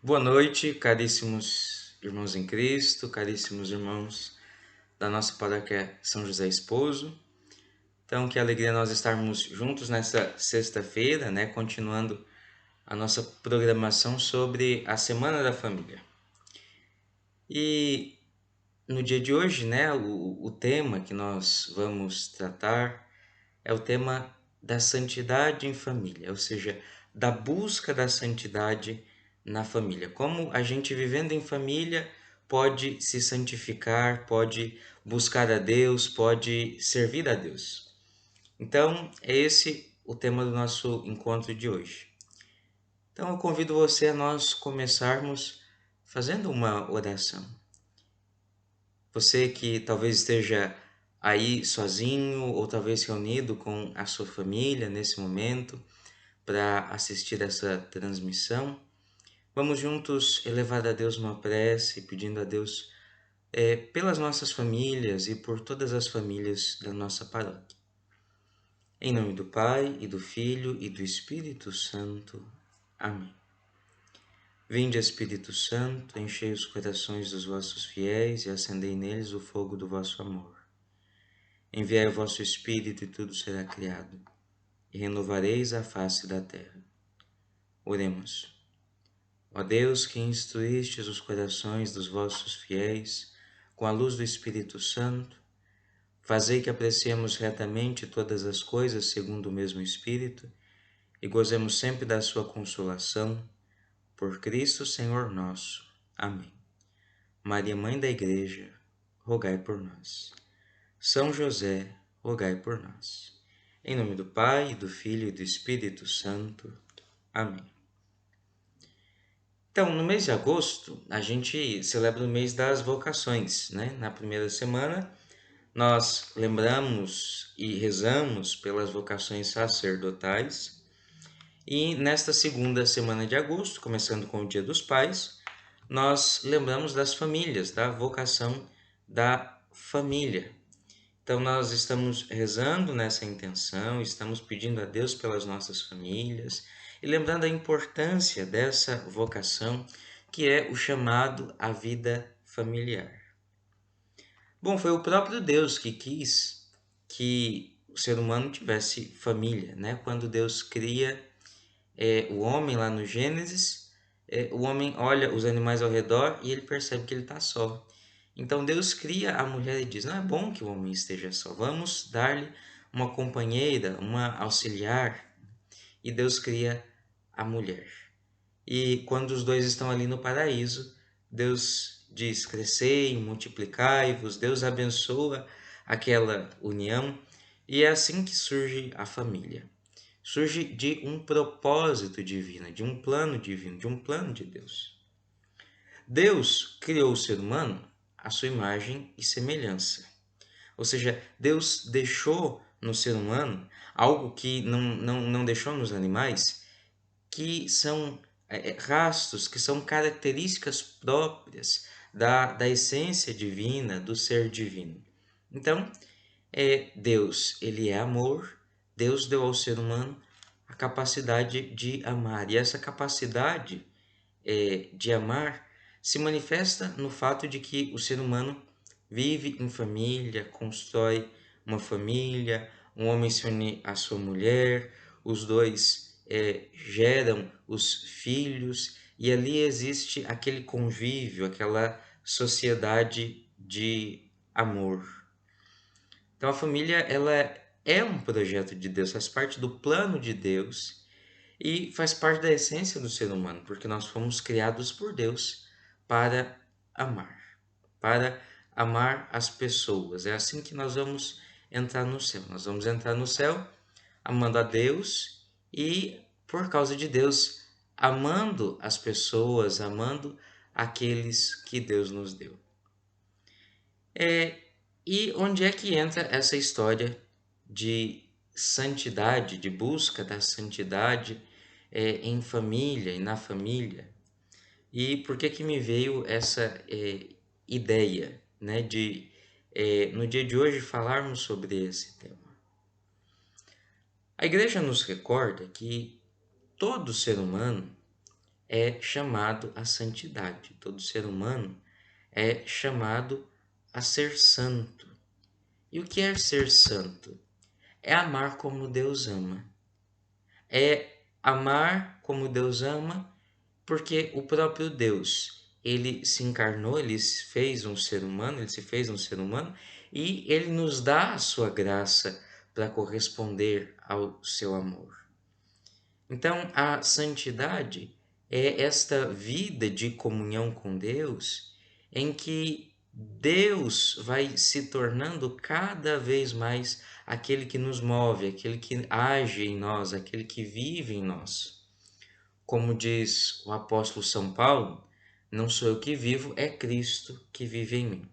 Boa noite, caríssimos irmãos em Cristo, caríssimos irmãos da nossa paróquia São José Esposo. Então, que alegria nós estarmos juntos nessa sexta-feira, né, continuando a nossa programação sobre a Semana da Família. E no dia de hoje, né, o tema que nós vamos tratar é o tema da santidade em família, ou seja, da busca da santidade na família. Como a gente vivendo em família pode se santificar, pode buscar a Deus, pode servir a Deus. Então, é esse o tema do nosso encontro de hoje. Então, eu convido você a nós começarmos fazendo uma oração. Você que talvez esteja aí sozinho ou talvez reunido com a sua família nesse momento para assistir essa transmissão, vamos juntos elevar a Deus uma prece, pedindo a Deus pelas nossas famílias e por todas as famílias da nossa paróquia. Em nome do Pai, e do Filho, e do Espírito Santo. Amém. Vinde, Espírito Santo, enchei os corações dos vossos fiéis e acendei neles o fogo do vosso amor. Enviai o vosso Espírito e tudo será criado, e renovareis a face da terra. Oremos. Ó Deus, que instruístes os corações dos vossos fiéis com a luz do Espírito Santo, fazei que apreciemos retamente todas as coisas segundo o mesmo Espírito e gozemos sempre da sua consolação. Por Cristo, Senhor nosso. Amém. Maria, Mãe da Igreja, rogai por nós. São José, rogai por nós. Em nome do Pai, do Filho e do Espírito Santo. Amém. Então, no mês de agosto, a gente celebra o mês das vocações, né? Na primeira semana, nós lembramos e rezamos pelas vocações sacerdotais. E nesta segunda semana de agosto, começando com o Dia dos Pais, nós lembramos das famílias, da vocação da família. Então, nós estamos rezando nessa intenção, estamos pedindo a Deus pelas nossas famílias e lembrando a importância dessa vocação, que é o chamado à vida familiar. Bom, foi o próprio Deus que quis que o ser humano tivesse família, né? Quando Deus cria o homem lá no Gênesis, o homem olha os animais ao redor e ele percebe que ele está só. Então Deus cria a mulher e diz: não é bom que o homem esteja só, vamos dar-lhe uma companheira, uma auxiliar. E Deus cria a mulher. E quando os dois estão ali no paraíso, Deus diz: crescei, multiplicai-vos. Deus abençoa aquela união e é assim que surge a família. Surge de um propósito divino, de um plano divino, de um plano de Deus. Deus criou o ser humano à sua imagem e semelhança. Ou seja, Deus deixou no ser humano algo que não deixou nos animais, que são rastros, que são características próprias da essência divina, do ser divino. Então, Deus, ele é amor, Deus deu ao ser humano a capacidade de amar. E essa capacidade de amar se manifesta no fato de que o ser humano vive em família, constrói uma família, um homem se une à sua mulher, os dois geram os filhos e ali existe aquele convívio, aquela sociedade de amor. Então a família ela é um projeto de Deus, faz parte do plano de Deus e faz parte da essência do ser humano, porque nós fomos criados por Deus para amar, para amar as pessoas. É assim que nós vamos entrar no céu. Nós vamos entrar no céu amando a Deus e, por causa de Deus, amando as pessoas, amando aqueles que Deus nos deu. E onde é que entra essa história de santidade, de busca da santidade em família e na família? E por que que me veio essa ideia, né, de no dia de hoje falarmos sobre esse tema? A Igreja nos recorda que todo ser humano é chamado à santidade. Todo ser humano é chamado a ser santo. E o que é ser santo? É amar como Deus ama. É amar como Deus ama, porque o próprio Deus, ele se encarnou, ele se fez um ser humano, ele se fez um ser humano e ele nos dá a sua graça para corresponder ao seu amor. Então, a santidade é esta vida de comunhão com Deus em que Deus vai se tornando cada vez mais aquele que nos move, aquele que age em nós, aquele que vive em nós. Como diz o apóstolo São Paulo, não sou eu que vivo, é Cristo que vive em mim.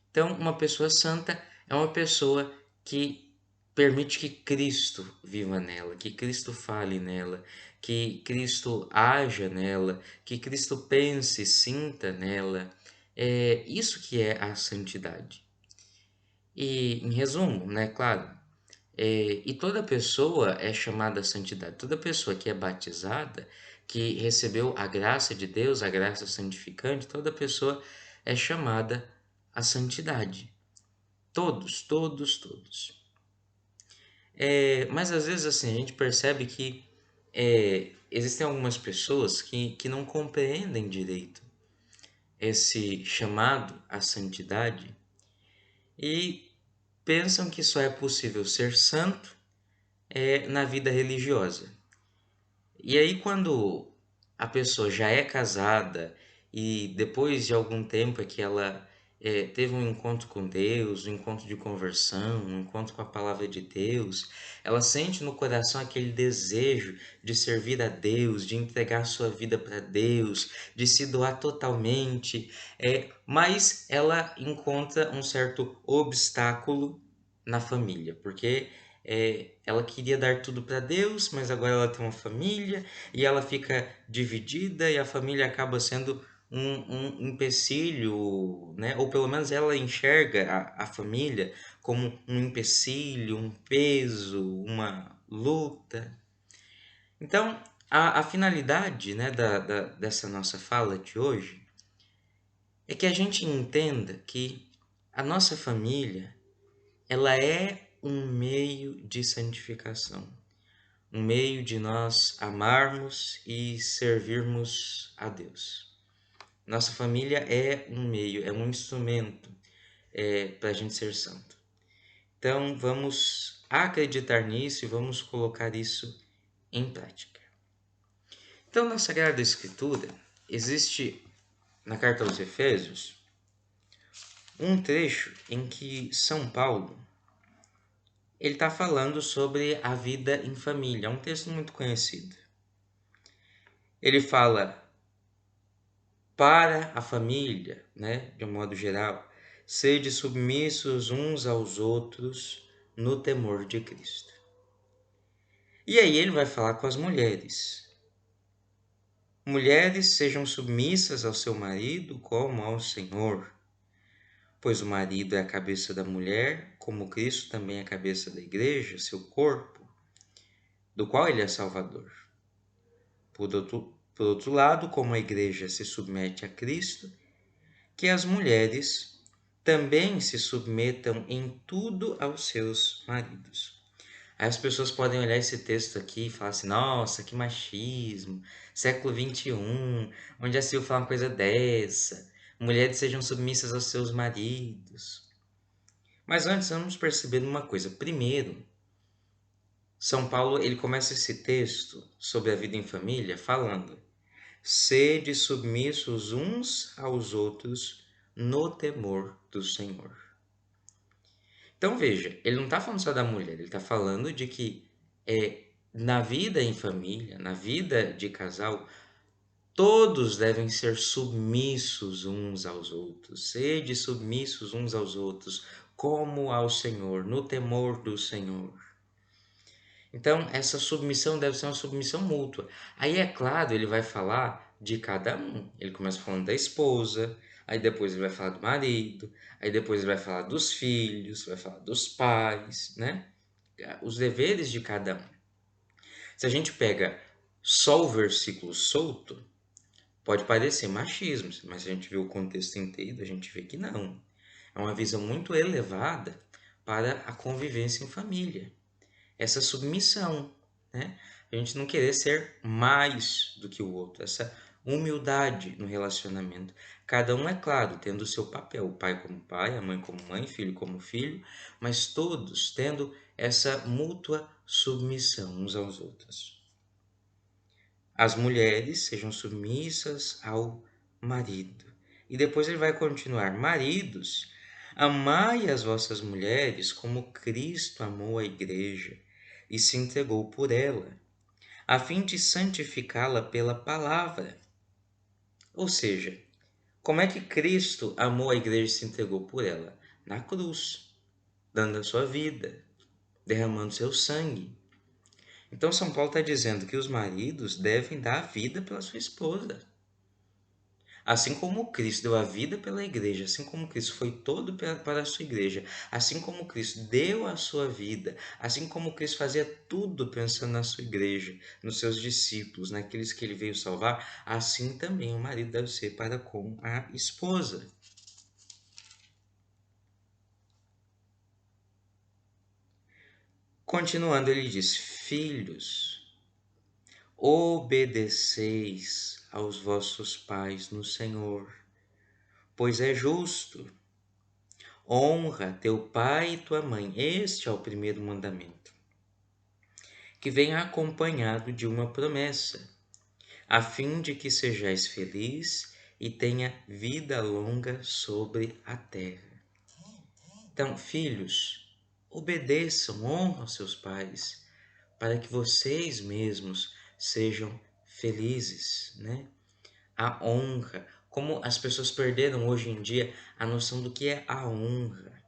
Então, uma pessoa santa é uma pessoa que permite que Cristo viva nela, que Cristo fale nela, que Cristo haja nela, que Cristo pense, sinta nela. É isso que é a santidade. E, em resumo, né, claro, e toda pessoa é chamada à santidade. Toda pessoa que é batizada, que recebeu a graça de Deus, a graça santificante, toda pessoa é chamada à santidade. Todos, todos, todos. Mas às vezes assim, a gente percebe que existem algumas pessoas que não compreendem direito esse chamado à santidade e pensam que só é possível ser santo na vida religiosa. E aí, quando a pessoa já é casada e depois de algum tempo é que ela teve um encontro com Deus, um encontro de conversão, um encontro com a palavra de Deus, ela sente no coração aquele desejo de servir a Deus, de entregar sua vida para Deus, de se doar totalmente, mas ela encontra um certo obstáculo na família, porque ela queria dar tudo para Deus, mas agora ela tem uma família e ela fica dividida e a família acaba sendo um empecilho, né? Ou pelo menos ela enxerga a família como um empecilho, um peso, uma luta. Então, a finalidade, né, dessa nossa fala de hoje é que a gente entenda que a nossa família ela é um meio de santificação, um meio de nós amarmos e servirmos a Deus. Nossa família é um meio, é um instrumento para a gente ser santo. Então vamos acreditar nisso e vamos colocar isso em prática. Então na Sagrada Escritura existe na carta aos Efésios um trecho em que São Paulo ele está falando sobre a vida em família. É um texto muito conhecido. Ele fala para a família, né, de um modo geral, sede submissos uns aos outros no temor de Cristo. E aí ele vai falar com as mulheres. Mulheres, sejam submissas ao seu marido como ao Senhor, pois o marido é a cabeça da mulher, como Cristo também é a cabeça da igreja, seu corpo, do qual ele é Salvador. Por outro lado, como a igreja se submete a Cristo, que as mulheres também se submetam em tudo aos seus maridos. Aí as pessoas podem olhar esse texto aqui e falar assim, nossa, que machismo, século XXI, onde já se ouviu falar uma coisa dessa? Mulheres sejam submissas aos seus maridos. Mas antes vamos perceber uma coisa. Primeiro, São Paulo ele começa esse texto sobre a vida em família falando: sede submissos uns aos outros no temor do Senhor. Então veja, ele não está falando só da mulher, ele está falando de que na vida em família, na vida de casal, todos devem ser submissos uns aos outros. Sede submissos uns aos outros, como ao Senhor, no temor do Senhor. Então, essa submissão deve ser uma submissão mútua. Aí, é claro, ele vai falar de cada um. Ele começa falando da esposa, aí depois ele vai falar do marido, aí depois ele vai falar dos filhos, vai falar dos pais, né? Os deveres de cada um. Se a gente pega Só o versículo solto pode parecer machismo, mas a gente vê o contexto inteiro, a gente vê que não. É uma visão muito elevada para a convivência em família. Essa submissão, né? A gente não querer ser mais do que o outro, essa humildade no relacionamento. Cada um, é claro, tendo o seu papel, o pai como pai, a mãe como mãe, filho como filho, mas todos tendo essa mútua submissão uns aos outros. As mulheres sejam submissas ao marido. E depois ele vai continuar: maridos, amai as vossas mulheres como Cristo amou a igreja e se entregou por ela, a fim de santificá-la pela palavra. Ou seja, como é que Cristo amou a igreja e se entregou por ela? Na cruz, dando a sua vida, derramando seu sangue. Então São Paulo está dizendo que os maridos devem dar a vida pela sua esposa. Assim como Cristo deu a vida pela igreja, assim como Cristo foi todo para a sua igreja, assim como Cristo deu a sua vida, assim como Cristo fazia tudo pensando na sua igreja, nos seus discípulos, naqueles que ele veio salvar, assim também o marido deve ser para com a esposa. Continuando, ele diz: filhos, obedeceis aos vossos pais no Senhor, pois é justo. Honra teu pai e tua mãe. Este é o primeiro mandamento, que vem acompanhado de uma promessa, a fim de que sejais feliz e tenha vida longa sobre a terra. Então, filhos, obedeçam, honram seus pais, para que vocês mesmos sejam felizes, né? A honra, como as pessoas perderam hoje em dia a noção do que é a honra.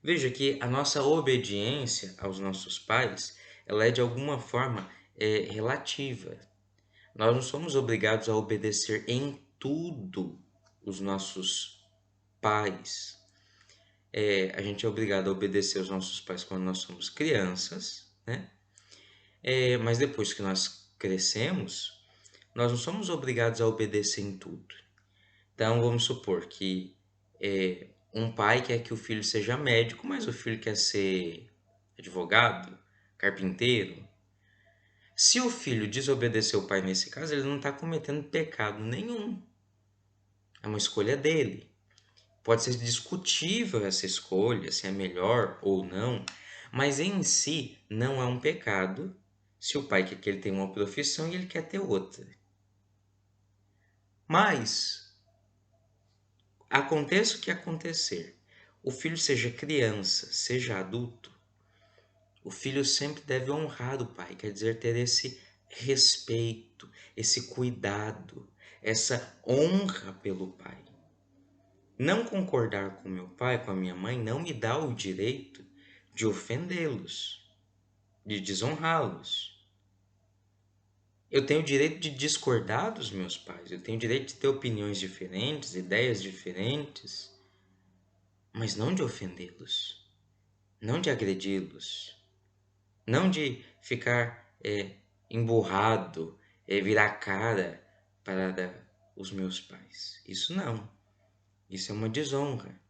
Veja que a nossa obediência aos nossos pais, ela é de alguma forma relativa. Nós não somos obrigados a obedecer em tudo os nossos pais. A gente é obrigado a obedecer aos nossos pais quando nós somos crianças, né? Mas depois que nós crescemos, nós não somos obrigados a obedecer em tudo. Então, vamos supor que um pai quer que o filho seja médico, mas o filho quer ser advogado, carpinteiro. Se o filho desobedecer o pai nesse caso, ele não está cometendo pecado nenhum. É uma escolha dele. Pode ser discutível essa escolha, se é melhor ou não, mas em si não é um pecado se o pai quer que ele tenha uma profissão e ele quer ter outra. Mas aconteça o que acontecer, o filho seja criança, seja adulto, o filho sempre deve honrar o pai, quer dizer, ter esse respeito, esse cuidado, essa honra pelo pai. Não concordar com meu pai, com a minha mãe, não me dá o direito de ofendê-los, de desonrá-los. Eu tenho o direito de discordar dos meus pais, eu tenho o direito de ter opiniões diferentes, ideias diferentes, mas não de ofendê-los, não de agredi-los, não de ficar emburrado, virar a cara para os meus pais. Isso não. Isso é uma desonra.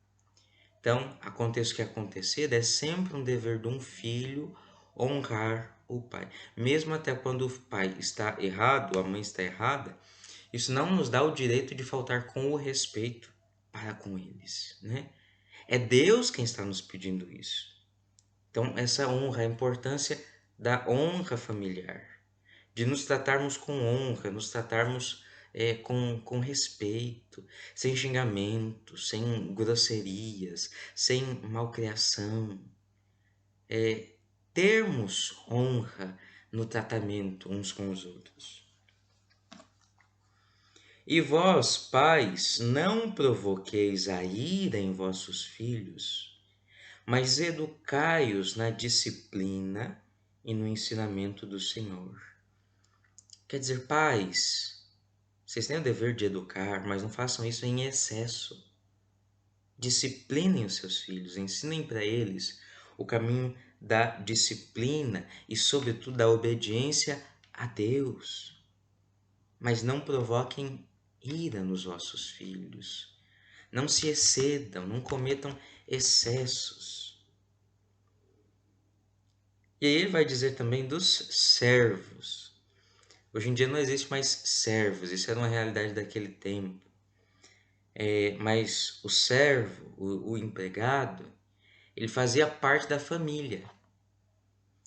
Então, aconteça o que acontecer, é sempre um dever de um filho honrar o pai. Mesmo até quando o pai está errado, a mãe está errada, isso não nos dá o direito de faltar com o respeito para com eles, né? É Deus quem está nos pedindo isso. Então, essa honra, a importância da honra familiar, de nos tratarmos com honra, nos tratarmos com respeito, sem xingamento, sem grosserias, sem malcriação. Termos honra no tratamento uns com os outros. E vós, pais, não provoqueis a ira em vossos filhos, mas educai-os na disciplina e no ensinamento do Senhor. Quer dizer, pais, vocês têm o dever de educar, mas não façam isso em excesso. Disciplinem os seus filhos, ensinem para eles o caminho da disciplina e, sobretudo, da obediência a Deus, mas não provoquem ira nos vossos filhos. Não se excedam, não cometam excessos. E aí ele vai dizer também dos servos. Hoje em dia não existe mais servos, isso era uma realidade daquele tempo. Mas o servo, o empregado, ele fazia parte da família.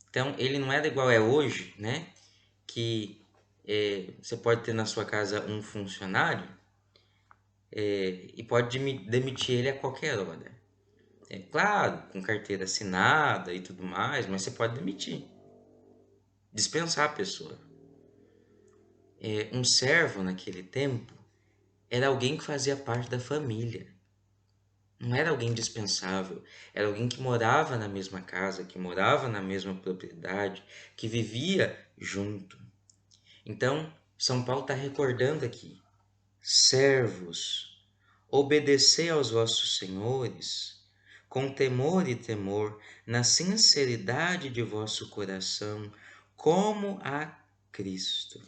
Então ele não era igual é hoje, né? Que você pode ter na sua casa um funcionário e pode demitir ele a qualquer hora. É claro, com carteira assinada e tudo mais, mas você pode demitir, dispensar a pessoa. Um servo naquele tempo era alguém que fazia parte da família. Não era alguém dispensável, era alguém que morava na mesma casa, que morava na mesma propriedade, que vivia junto. Então, São Paulo está recordando aqui: servos, obedecei aos vossos senhores, com temor e temor, na sinceridade de vosso coração, como a Cristo.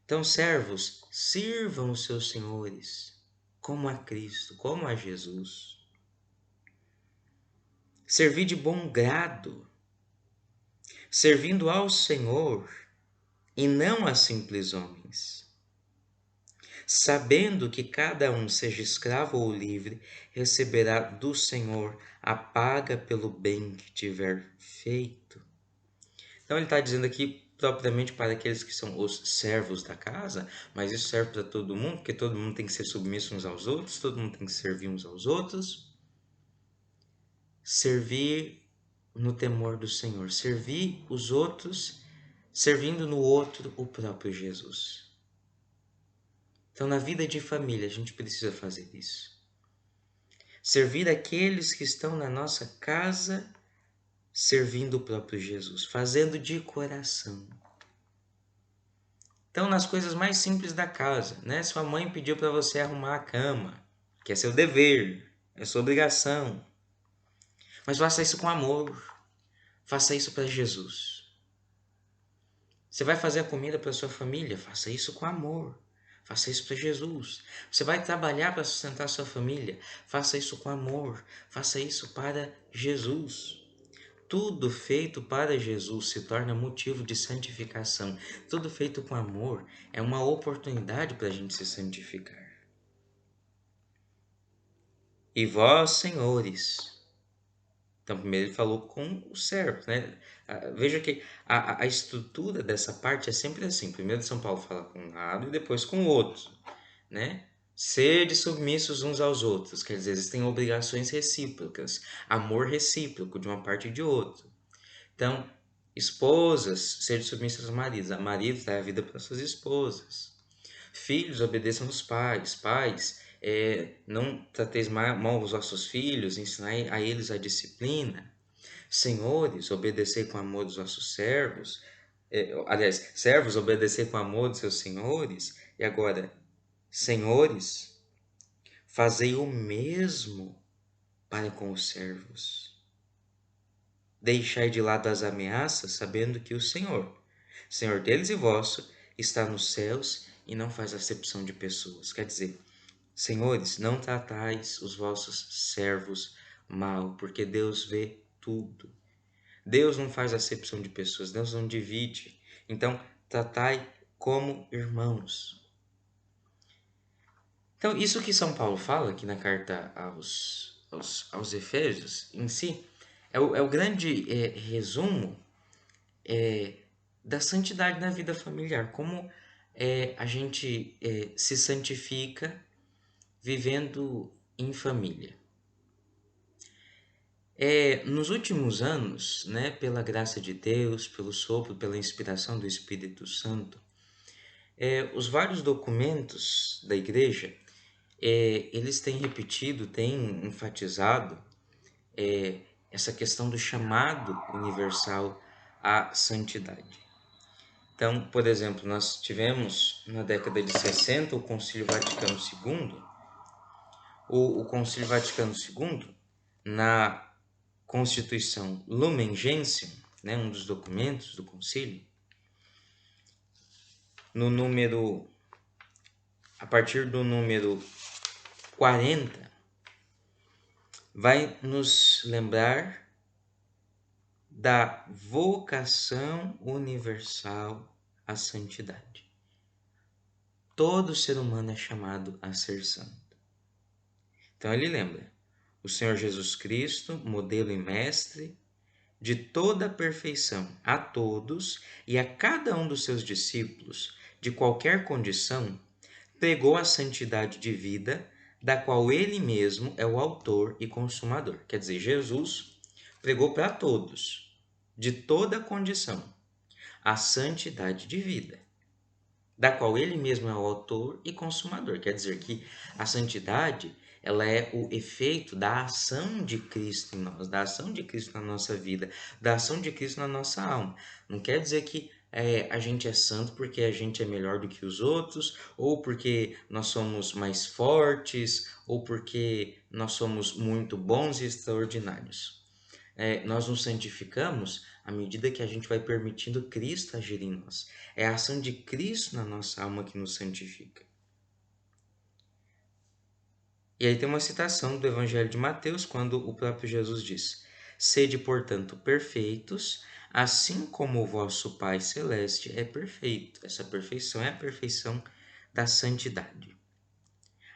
Então, servos, sirvam os seus senhores, como a Cristo, como a Jesus. Servi de bom grado, servindo ao Senhor e não a simples homens, sabendo que cada um, seja escravo ou livre, receberá do Senhor a paga pelo bem que tiver feito. Então ele está dizendo aqui propriamente para aqueles que são os servos da casa, mas isso serve para todo mundo, porque todo mundo tem que ser submisso uns aos outros, todo mundo tem que servir uns aos outros. Servir no temor do Senhor, servir os outros, servindo no outro o próprio Jesus. Então, na vida de família, a gente precisa fazer isso. Servir aqueles que estão na nossa casa, servindo o próprio Jesus, fazendo de coração. Então, nas coisas mais simples da casa, né? Sua mãe pediu para você arrumar a cama, que é seu dever, é sua obrigação. Mas faça isso com amor. Faça isso para Jesus. Você vai fazer a comida para sua família? Faça isso com amor. Faça isso para Jesus. Você vai trabalhar para sustentar sua família? Faça isso com amor. Faça isso para Jesus. Tudo feito para Jesus se torna motivo de santificação. Tudo feito com amor é uma oportunidade para a gente se santificar. E vós, senhores. Então, primeiro ele falou com o servo, né? Veja que a estrutura dessa parte é sempre assim. Primeiro São Paulo fala com um lado e depois com o outro, né? Sede submissos uns aos outros, quer dizer, existem obrigações recíprocas, amor recíproco de uma parte e de outra. Então, esposas, sede submissas aos maridos, maridos dá a vida para suas esposas. Filhos, obedeçam aos pais. Pais, não trateis mal os vossos filhos, ensinai a eles a disciplina. Senhores, obedecei com amor os vossos servos. Aliás, servos, obedecei com amor dos seus senhores. E agora, senhores, fazei o mesmo para com os servos. Deixai de lado as ameaças, sabendo que o Senhor deles e vosso, está nos céus e não faz acepção de pessoas. Quer dizer, senhores, não tratais os vossos servos mal, porque Deus vê tudo. Deus não faz acepção de pessoas, Deus não divide. Então, tratai como irmãos. Então, isso que São Paulo fala aqui na carta aos Efésios, em si, é o grande resumo da santidade na vida familiar. Como a gente se santifica vivendo em família. Nos últimos anos, né, pela graça de Deus, pelo sopro, pela inspiração do Espírito Santo, os vários documentos da Igreja, eles têm repetido, têm enfatizado essa questão do chamado universal à santidade. Então, por exemplo, nós tivemos na década de 60 o Concílio Vaticano II. O Concílio Vaticano II, na Constituição Lumen Gentium, né, um dos documentos do concílio, no número, a partir do número 40, vai nos lembrar da vocação universal à santidade. Todo ser humano é chamado a ser santo. Então ele lembra: o Senhor Jesus Cristo, modelo e mestre de toda a perfeição a todos e a cada um dos seus discípulos, de qualquer condição, pregou a santidade de vida, da qual ele mesmo é o autor e consumador. Quer dizer, Jesus pregou para todos, de toda condição, a santidade de vida, da qual ele mesmo é o autor e consumador. Quer dizer que a santidade, ela é o efeito da ação de Cristo em nós, da ação de Cristo na nossa vida, da ação de Cristo na nossa alma. Não quer dizer que a gente é santo porque a gente é melhor do que os outros, ou porque nós somos mais fortes, ou porque nós somos muito bons e extraordinários. Nós nos santificamos à medida que a gente vai permitindo Cristo agir em nós. É a ação de Cristo na nossa alma que nos santifica. E aí tem uma citação do Evangelho de Mateus, quando o próprio Jesus diz: Sede, portanto, perfeitos, assim como o vosso Pai Celeste é perfeito. Essa perfeição é a perfeição da santidade.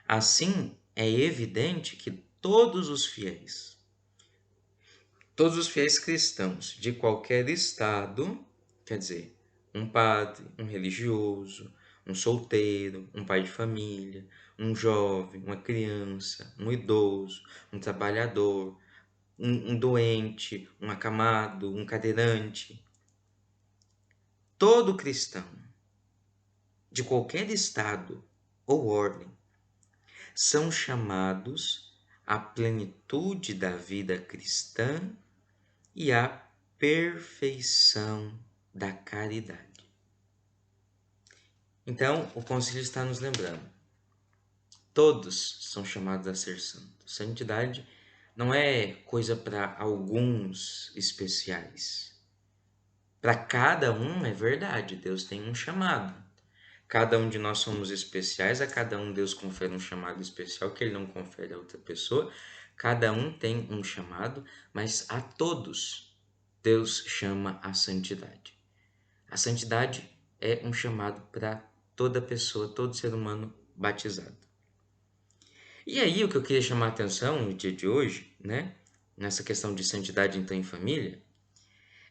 Assim, é evidente que todos os fiéis cristãos de qualquer estado, quer dizer, um padre, um religioso, um solteiro, um pai de família, um jovem, uma criança, um idoso, um trabalhador, um doente, um acamado, um cadeirante, todo cristão de qualquer estado ou ordem são chamados à plenitude da vida cristã e à perfeição da caridade. Então, o concílio está nos lembrando: todos são chamados a ser santos. Santidade não é coisa para alguns especiais. Para cada um é verdade, Deus tem um chamado. Cada um de nós somos especiais, a cada um Deus confere um chamado especial que ele não confere a outra pessoa. Cada um tem um chamado, mas a todos Deus chama a santidade. A santidade é um chamado para toda pessoa, todo ser humano batizado. E aí o que eu queria chamar a atenção no dia de hoje, né, nessa questão de santidade então em família,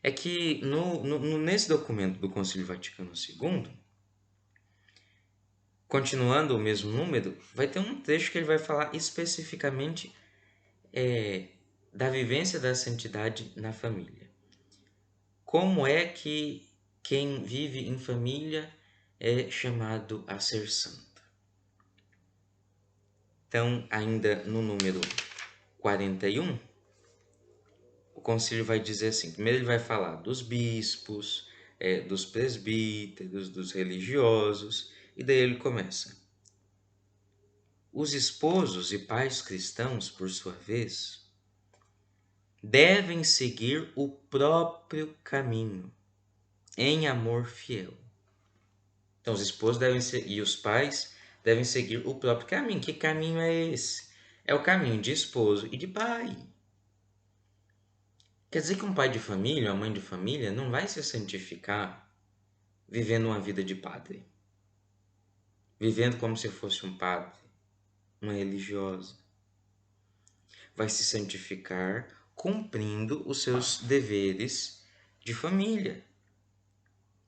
é que nesse documento do Concílio Vaticano II, continuando o mesmo número, vai ter um trecho que ele vai falar especificamente da vivência da santidade na família. Como é que quem vive em família é chamado a ser santo? Então, ainda no número 41, o concílio vai dizer assim: primeiro ele vai falar dos bispos, dos presbíteros, dos religiosos, e daí ele começa: os esposos e pais cristãos, por sua vez, devem seguir o próprio caminho, em amor fiel. Então, os esposos e os pais devem seguir o próprio caminho. Que caminho é esse? É o caminho de esposo e de pai. Quer dizer que um pai de família, uma mãe de família, não vai se santificar vivendo uma vida de padre, vivendo como se fosse um padre, uma religiosa. Vai se santificar cumprindo os seus deveres de família,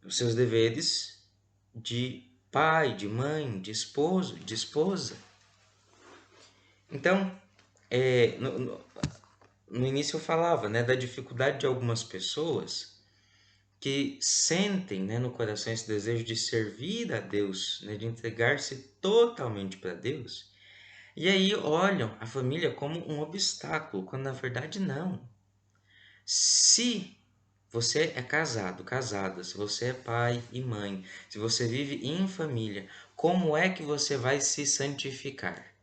os seus deveres de pai, de mãe, de esposo, de esposa. Então, no início eu falava, né, da dificuldade de algumas pessoas que sentem, né, no coração esse desejo de servir a Deus, né, de entregar-se totalmente para Deus, e aí olham a família como um obstáculo, quando na verdade não. Se você é casado, casada, se você é pai e mãe, se você vive em família, como é que você vai se santificar?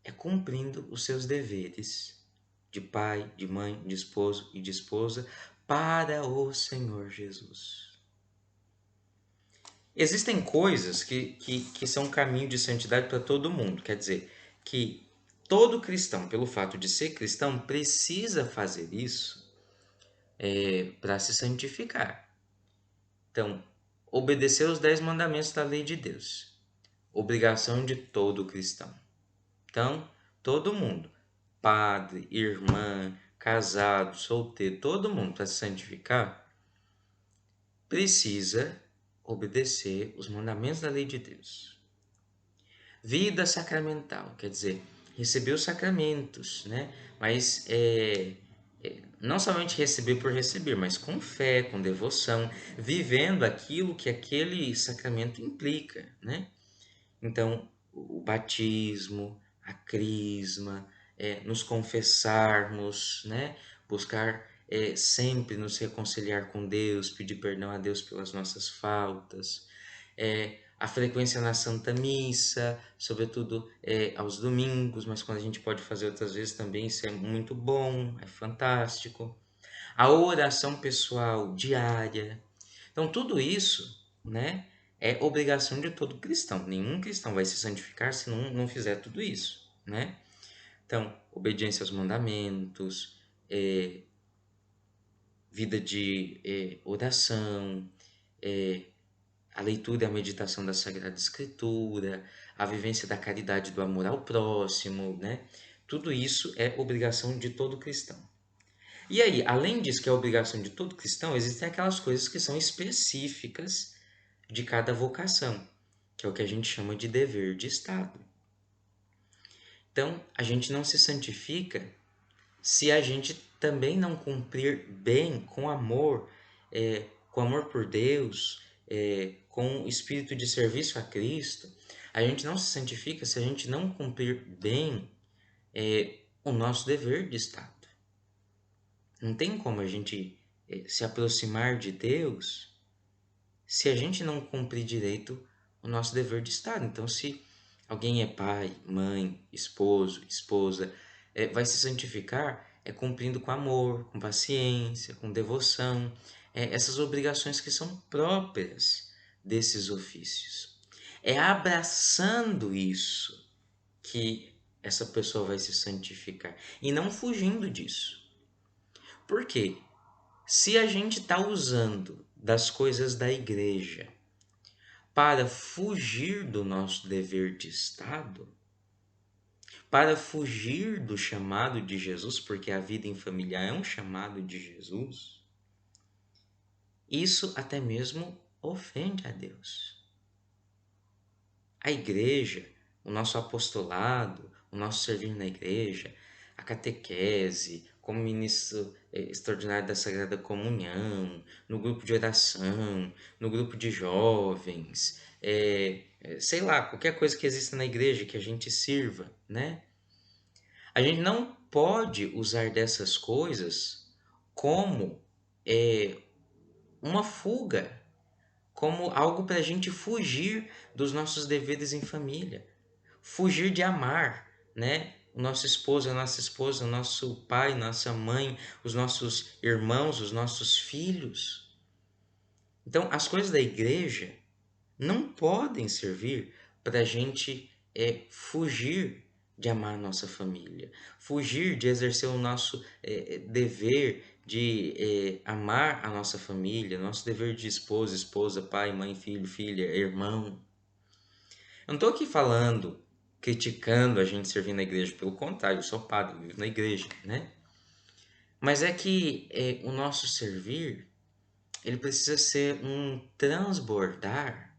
É cumprindo os seus deveres de pai, de mãe, de esposo e de esposa para o Senhor Jesus. Existem coisas que são um caminho de santidade para todo mundo. Quer dizer, que todo cristão, pelo fato de ser cristão, precisa fazer isso para se santificar. Então, obedecer os 10 mandamentos da lei de Deus. Obrigação de todo cristão. Então, todo mundo, padre, irmã, casado, solteiro, todo mundo para se santificar, precisa obedecer os mandamentos da lei de Deus. Vida sacramental, quer dizer, receber os sacramentos, né? Mas não somente receber por receber, mas com fé, com devoção, vivendo aquilo que aquele sacramento implica, né? Então, o batismo, a crisma, nos confessarmos, né? Buscar sempre nos reconciliar com Deus, pedir perdão a Deus pelas nossas faltas, a frequência na Santa Missa, sobretudo aos domingos, mas quando a gente pode fazer outras vezes também, isso é muito bom, é fantástico. A oração pessoal diária. Então, tudo isso, né, é obrigação de todo cristão. Nenhum cristão vai se santificar se não fizer tudo isso, né? Então, obediência aos mandamentos, vida de oração, a leitura e a meditação da Sagrada Escritura, a vivência da caridade, do amor ao próximo, né? Tudo isso é obrigação de todo cristão. E aí, além disso que é obrigação de todo cristão, existem aquelas coisas que são específicas de cada vocação, que é o que a gente chama de dever de Estado. Então, a gente não se santifica se a gente também não cumprir bem, com amor por Deus, com espírito de serviço a Cristo. A gente não se santifica se a gente não cumprir bem o nosso dever de Estado. Não tem como a gente se aproximar de Deus se a gente não cumprir direito o nosso dever de Estado. Então, se alguém é pai, mãe, esposo, esposa, vai se santificar cumprindo com amor, com paciência, com devoção, essas obrigações que são próprias desses ofícios. É abraçando isso que essa pessoa vai se santificar e não fugindo disso. Por quê? Se a gente está usando das coisas da igreja para fugir do nosso dever de Estado, para fugir do chamado de Jesus, porque a vida em família é um chamado de Jesus, isso até mesmo ofende a Deus. A igreja, o nosso apostolado, o nosso servir na igreja, a catequese, como ministro extraordinário da Sagrada Comunhão, no grupo de oração, no grupo de jovens, sei lá, qualquer coisa que exista na igreja que a gente sirva, né? A gente não pode usar dessas coisas como uma fuga, como algo para a gente fugir dos nossos deveres em família, fugir de amar, né? O nosso esposo, a nossa esposa, o nosso pai, nossa mãe, os nossos irmãos, os nossos filhos. Então, as coisas da igreja não podem servir para a gente fugir de amar a nossa família, fugir de exercer o nosso dever de amar a nossa família, nosso dever de esposa, esposa, pai, mãe, filho, filha, irmão. Eu não estou aqui falando, criticando a gente servir na igreja, pelo contrário, eu sou padre, eu vivo na igreja, né? Mas é que o nosso servir, ele precisa ser um transbordar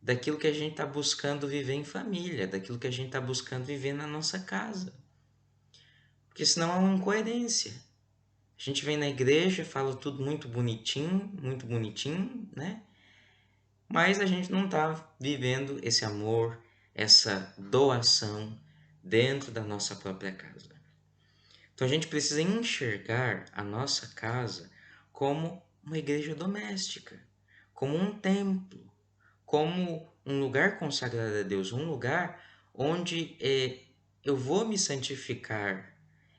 daquilo que a gente está buscando viver em família, daquilo que a gente está buscando viver na nossa casa. Porque senão é uma incoerência. A gente vem na igreja, fala tudo muito bonitinho, né? Mas a gente não está vivendo esse amor, essa doação dentro da nossa própria casa. Então a gente precisa enxergar a nossa casa como uma igreja doméstica, como um templo, como um lugar consagrado a Deus, um lugar onde eu vou me santificar,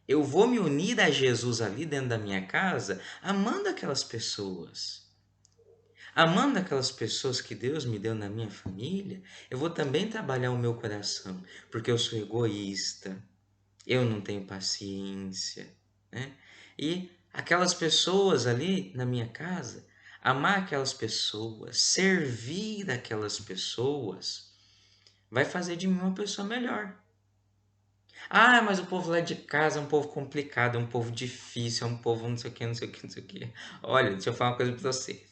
eu vou me unir a Jesus ali dentro da minha casa, amando aquelas pessoas, Amando aquelas pessoas que Deus me deu na minha família, eu vou também trabalhar o meu coração, porque eu sou egoísta, eu não tenho paciência, né? E aquelas pessoas ali na minha casa, amar aquelas pessoas, servir aquelas pessoas, vai fazer de mim uma pessoa melhor. Ah, mas o povo lá de casa é um povo complicado, é um povo difícil, é um povo não sei o que, não sei o que, não sei o que. Olha, deixa eu falar uma coisa pra você.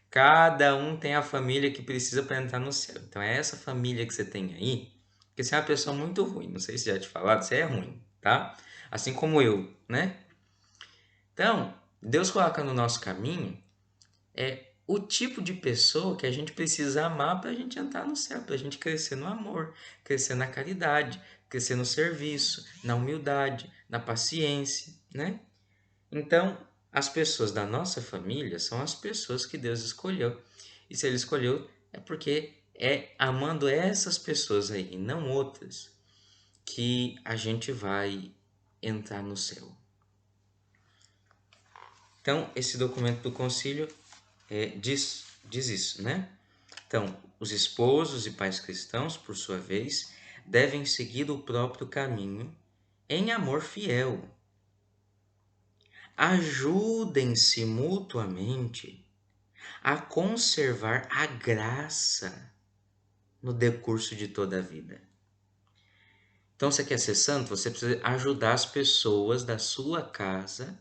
Cada um tem a família que precisa para entrar no céu. Então é essa família que você tem aí, porque você é uma pessoa muito ruim. Não sei se já te falaram, você é ruim, tá? Assim como eu, né? Então, Deus coloca no nosso caminho o tipo de pessoa que a gente precisa amar para a gente entrar no céu, para a gente crescer no amor, crescer na caridade, crescer no serviço, na humildade, na paciência, né? Então, as pessoas da nossa família são as pessoas que Deus escolheu. E se Ele escolheu, é porque é amando essas pessoas aí, e não outras, que a gente vai entrar no céu. Então, esse documento do concílio diz isso, né? Então, os esposos e pais cristãos, por sua vez, devem seguir o próprio caminho em amor fiel. Ajudem-se mutuamente a conservar a graça no decurso de toda a vida. Então, você quer ser santo? Você precisa ajudar as pessoas da sua casa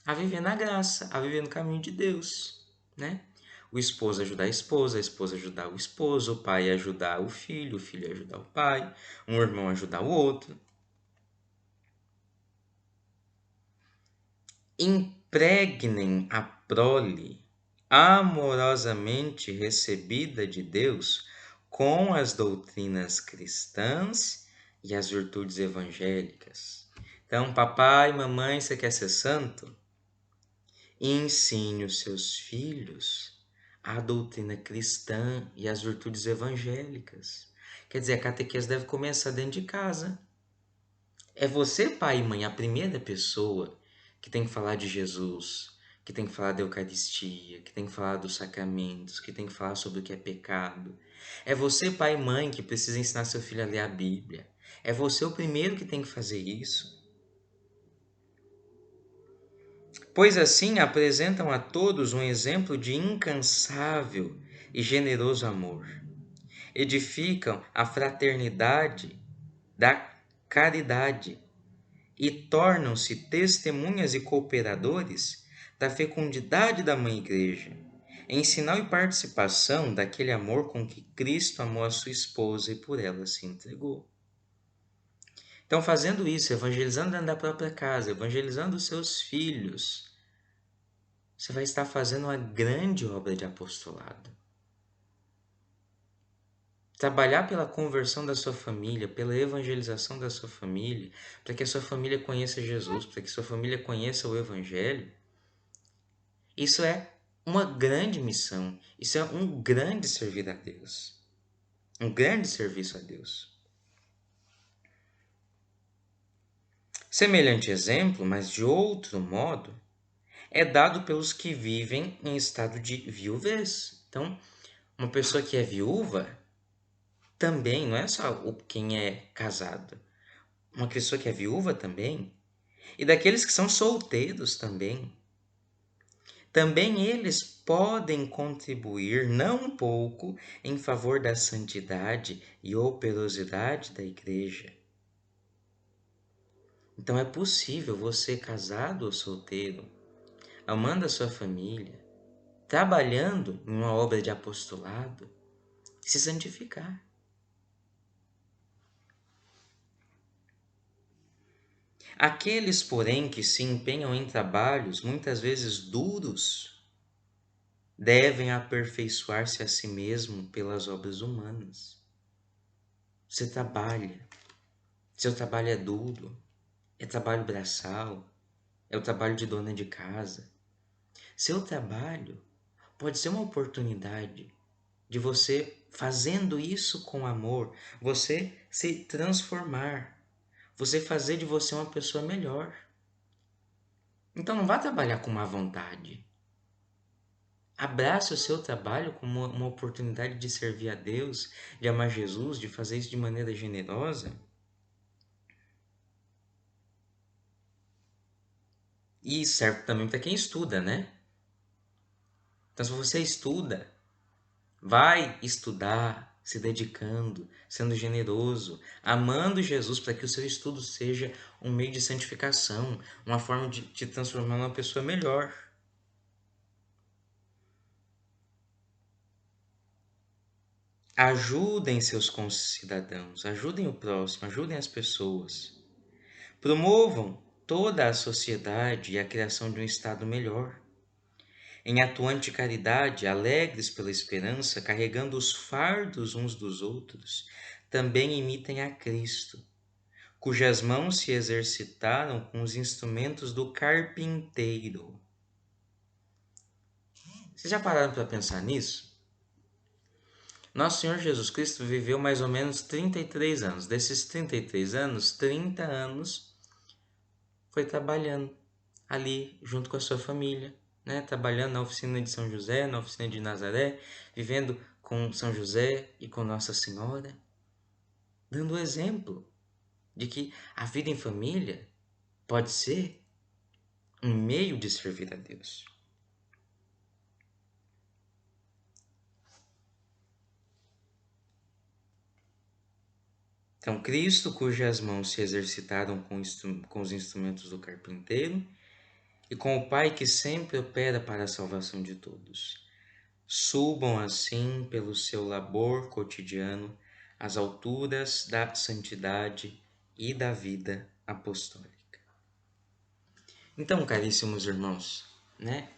a viver na graça, a viver no caminho de Deus, né? O esposo ajudar a esposa ajudar o esposo, o pai ajudar o filho ajudar o pai, um irmão ajudar o outro. Impregnem a prole amorosamente recebida de Deus com as doutrinas cristãs e as virtudes evangélicas. Então, papai, mamãe, você quer ser santo? Ensine os seus filhos a doutrina cristã e as virtudes evangélicas. Quer dizer, a catequese deve começar dentro de casa. É você, pai e mãe, a primeira pessoa que tem que falar de Jesus, que tem que falar da Eucaristia, que tem que falar dos sacramentos, que tem que falar sobre o que é pecado. É você, pai e mãe, que precisa ensinar seu filho a ler a Bíblia. É você o primeiro que tem que fazer isso. Pois assim apresentam a todos um exemplo de incansável e generoso amor. Edificam a fraternidade da caridade e tornam-se testemunhas e cooperadores da fecundidade da Mãe Igreja, em sinal e participação daquele amor com que Cristo amou a sua esposa e por ela se entregou. Então, fazendo isso, evangelizando dentro da própria casa, evangelizando os seus filhos, você vai estar fazendo uma grande obra de apostolado. Trabalhar pela conversão da sua família, pela evangelização da sua família, para que a sua família conheça Jesus, para que a sua família conheça o Evangelho, isso é uma grande missão, isso é um grande servir a Deus, um grande serviço a Deus. Semelhante exemplo, mas de outro modo, é dado pelos que vivem em estado de viuvez. Então, uma pessoa que é viúva também não é só quem é casado. Uma pessoa que é viúva também, e daqueles que são solteiros também. Também eles podem contribuir não pouco em favor da santidade e operosidade da igreja. Então é possível você, casado ou solteiro, amando a sua família, trabalhando em uma obra de apostolado, se santificar. Aqueles, porém, que se empenham em trabalhos muitas vezes duros, devem aperfeiçoar-se a si mesmo pelas obras humanas. Você trabalha, seu trabalho é duro, é trabalho braçal, é o trabalho de dona de casa. Seu trabalho pode ser uma oportunidade de você, fazendo isso com amor, você se transformar, você fazer de você uma pessoa melhor. Então não vá trabalhar com má vontade. Abrace o seu trabalho como uma oportunidade de servir a Deus, de amar Jesus, de fazer isso de maneira generosa. E serve também para quem estuda, né? Então, se você estuda, vai estudar, se dedicando, sendo generoso, amando Jesus para que o seu estudo seja um meio de santificação, uma forma de te transformar numa pessoa melhor. Ajudem seus concidadãos, ajudem o próximo, ajudem as pessoas. Promovam toda a sociedade e a criação de um Estado melhor. Em atuante caridade, alegres pela esperança, carregando os fardos uns dos outros, também imitem a Cristo, cujas mãos se exercitaram com os instrumentos do carpinteiro. Vocês já pararam para pensar nisso? Nosso Senhor Jesus Cristo viveu mais ou menos 33 anos. Desses 33 anos, 30 anos foi trabalhando ali junto com a sua família, né? Trabalhando na oficina de São José, na oficina de Nazaré, vivendo com São José e com Nossa Senhora, dando o exemplo de que a vida em família pode ser um meio de servir a Deus. Então, Cristo, cujas mãos se exercitaram com os instrumentos do carpinteiro, e com o Pai que sempre opera para a salvação de todos. Subam assim pelo seu labor cotidiano às alturas da santidade e da vida apostólica. Então, caríssimos irmãos, né?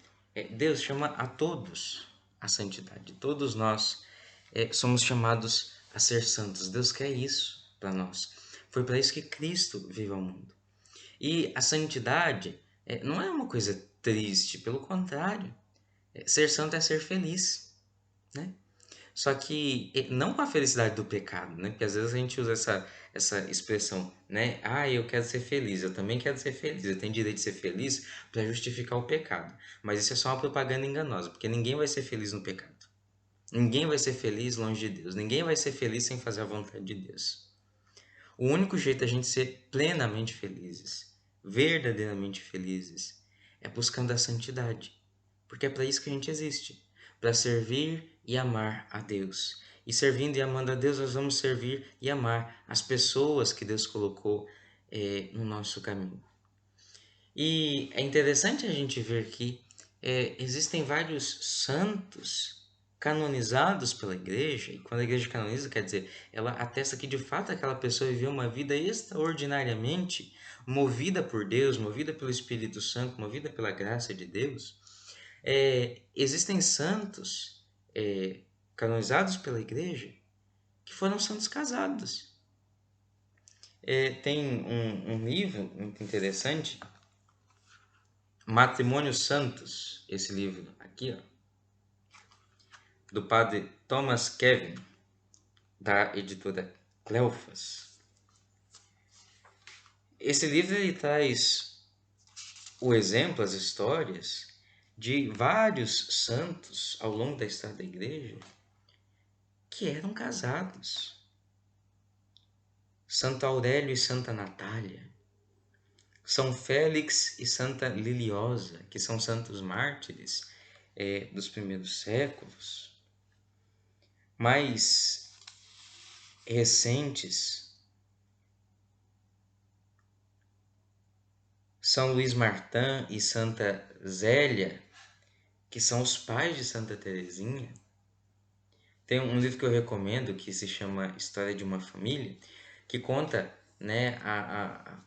Deus chama a todos à santidade. Todos nós somos chamados a ser santos. Deus quer isso para nós. Foi para isso que Cristo veio ao mundo. E a santidade não é uma coisa triste, pelo contrário. Ser santo é ser feliz, né? Só que não com a felicidade do pecado, né? Porque às vezes a gente usa essa expressão, né? Ah, eu quero ser feliz, eu também quero ser feliz, eu tenho direito de ser feliz para justificar o pecado. Mas isso é só uma propaganda enganosa, porque ninguém vai ser feliz no pecado. Ninguém vai ser feliz longe de Deus. Ninguém vai ser feliz sem fazer a vontade de Deus. O único jeito da gente ser plenamente felizes, verdadeiramente felizes, é buscando a santidade. Porque é para isso que a gente existe, para servir e amar a Deus. E servindo e amando a Deus, nós vamos servir e amar as pessoas que Deus colocou no nosso caminho. E é interessante a gente ver que existem vários santos canonizados pela igreja, e quando a igreja canoniza, quer dizer, ela atesta que de fato aquela pessoa viveu uma vida extraordinariamente movida por Deus, movida pelo Espírito Santo, movida pela graça de Deus. Existem santos canonizados pela igreja que foram santos casados. Tem um livro muito interessante, Matrimônios Santos, esse livro aqui, ó, do padre Thomas Kevin, da editora Cleofas. Esse livro ele traz o exemplo, as histórias de vários santos ao longo da história da igreja que eram casados. Santo Aurélio e Santa Natália, São Félix e Santa Liliosa, que são santos mártires dos primeiros séculos. Mais recentes, São Luís Martin e Santa Zélia, que são os pais de Santa Teresinha. Tem um livro que eu recomendo que se chama História de uma Família, que conta, né,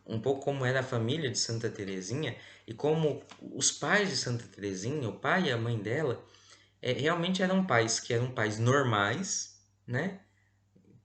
um pouco como era a família de Santa Teresinha e como os pais de Santa Teresinha, o pai e a mãe dela, realmente eram pais que eram pais normais, né,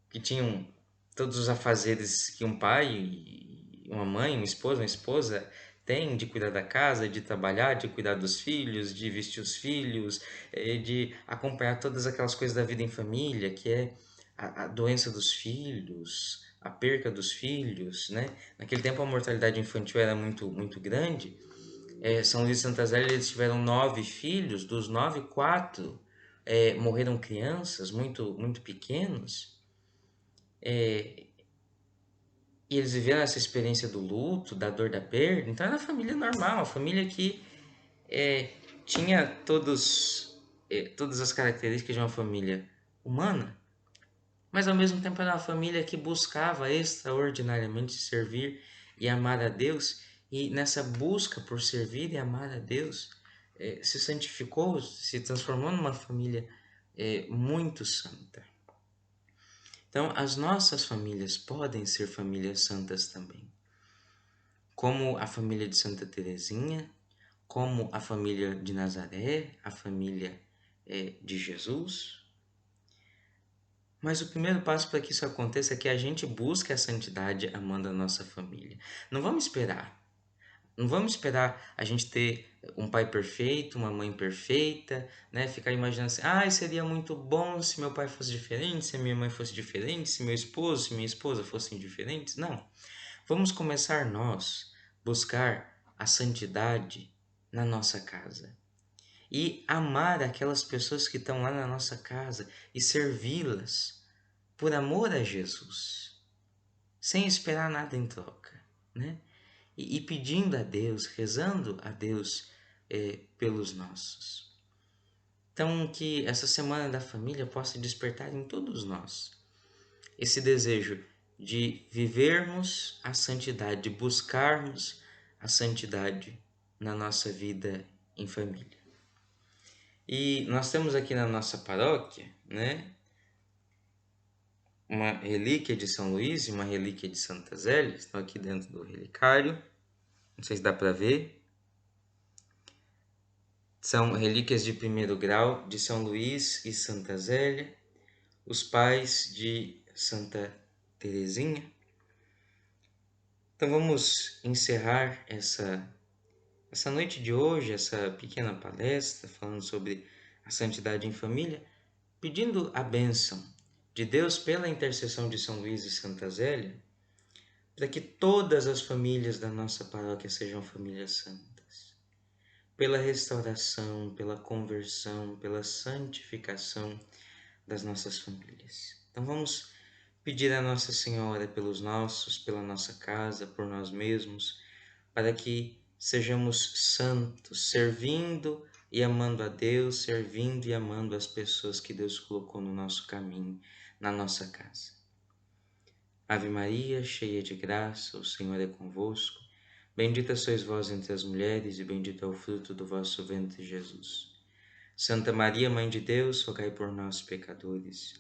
que tinham todos os afazeres que um pai, uma mãe, uma esposa tem de cuidar da casa, de trabalhar, de cuidar dos filhos, de vestir os filhos, de acompanhar todas aquelas coisas da vida em família, que é a doença dos filhos, a perca dos filhos, né? Naquele tempo a mortalidade infantil era muito grande São Luís e Santa Zélia, eles tiveram 9 filhos, dos 9, 4 morreram crianças, muito, muito pequenos, e eles viveram essa experiência do luto, da dor da perda. Então era uma família normal, uma família que tinha todas as características de uma família humana, mas ao mesmo tempo era uma família que buscava extraordinariamente servir e amar a Deus, e nessa busca por servir e amar a Deus, se santificou, se transformou numa família muito santa. Então, as nossas famílias podem ser famílias santas também, como a família de Santa Teresinha, como a família de Nazaré, a família de Jesus. Mas o primeiro passo para que isso aconteça é que a gente busque a santidade amando a nossa família. Não vamos esperar. Não vamos esperar a gente ter um pai perfeito, uma mãe perfeita, né? Ficar imaginando assim, seria muito bom se meu pai fosse diferente, se a minha mãe fosse diferente, se meu esposo, se minha esposa fossem diferentes. Não. Vamos começar nós buscar a santidade na nossa casa e amar aquelas pessoas que estão lá na nossa casa e servi-las por amor a Jesus, sem esperar nada em troca, né? E pedindo a Deus, rezando a Deus pelos nossos. Então, que essa Semana da Família possa despertar em todos nós esse desejo de vivermos a santidade, de buscarmos a santidade na nossa vida em família. E nós temos aqui na nossa paróquia, né, uma relíquia de São Luís e uma relíquia de Santa Zélia, estão aqui dentro do relicário, não sei se dá para ver. São relíquias de primeiro grau de São Luís e Santa Zélia, os pais de Santa Teresinha. Então vamos encerrar essa noite de hoje, essa pequena palestra falando sobre a santidade em família, pedindo a bênção de Deus pela intercessão de São Luís e Santa Zélia, para que todas as famílias da nossa paróquia sejam famílias santas, pela restauração, pela conversão, pela santificação das nossas famílias. Então vamos pedir a Nossa Senhora pelos nossos, pela nossa casa, por nós mesmos, para que sejamos santos, servindo e amando a Deus, servindo e amando as pessoas que Deus colocou no nosso caminho, na nossa casa. Ave Maria, cheia de graça, o Senhor é convosco. Bendita sois vós entre as mulheres, e bendito é o fruto do vosso ventre, Jesus. Santa Maria, Mãe de Deus, rogai por nós, pecadores,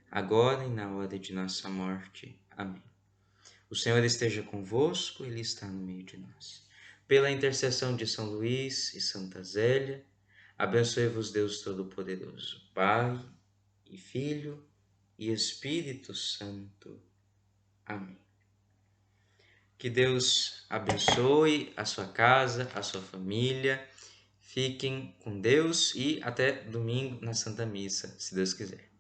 agora e na hora de nossa morte. Amém. O Senhor esteja convosco, Ele está no meio de nós. Pela intercessão de São Luís e Santa Zélia, abençoe-vos Deus Todo-Poderoso, Pai e Filho e Espírito Santo. Amém. Que Deus abençoe a sua casa, a sua família. Fiquem com Deus e até domingo na Santa Missa, se Deus quiser.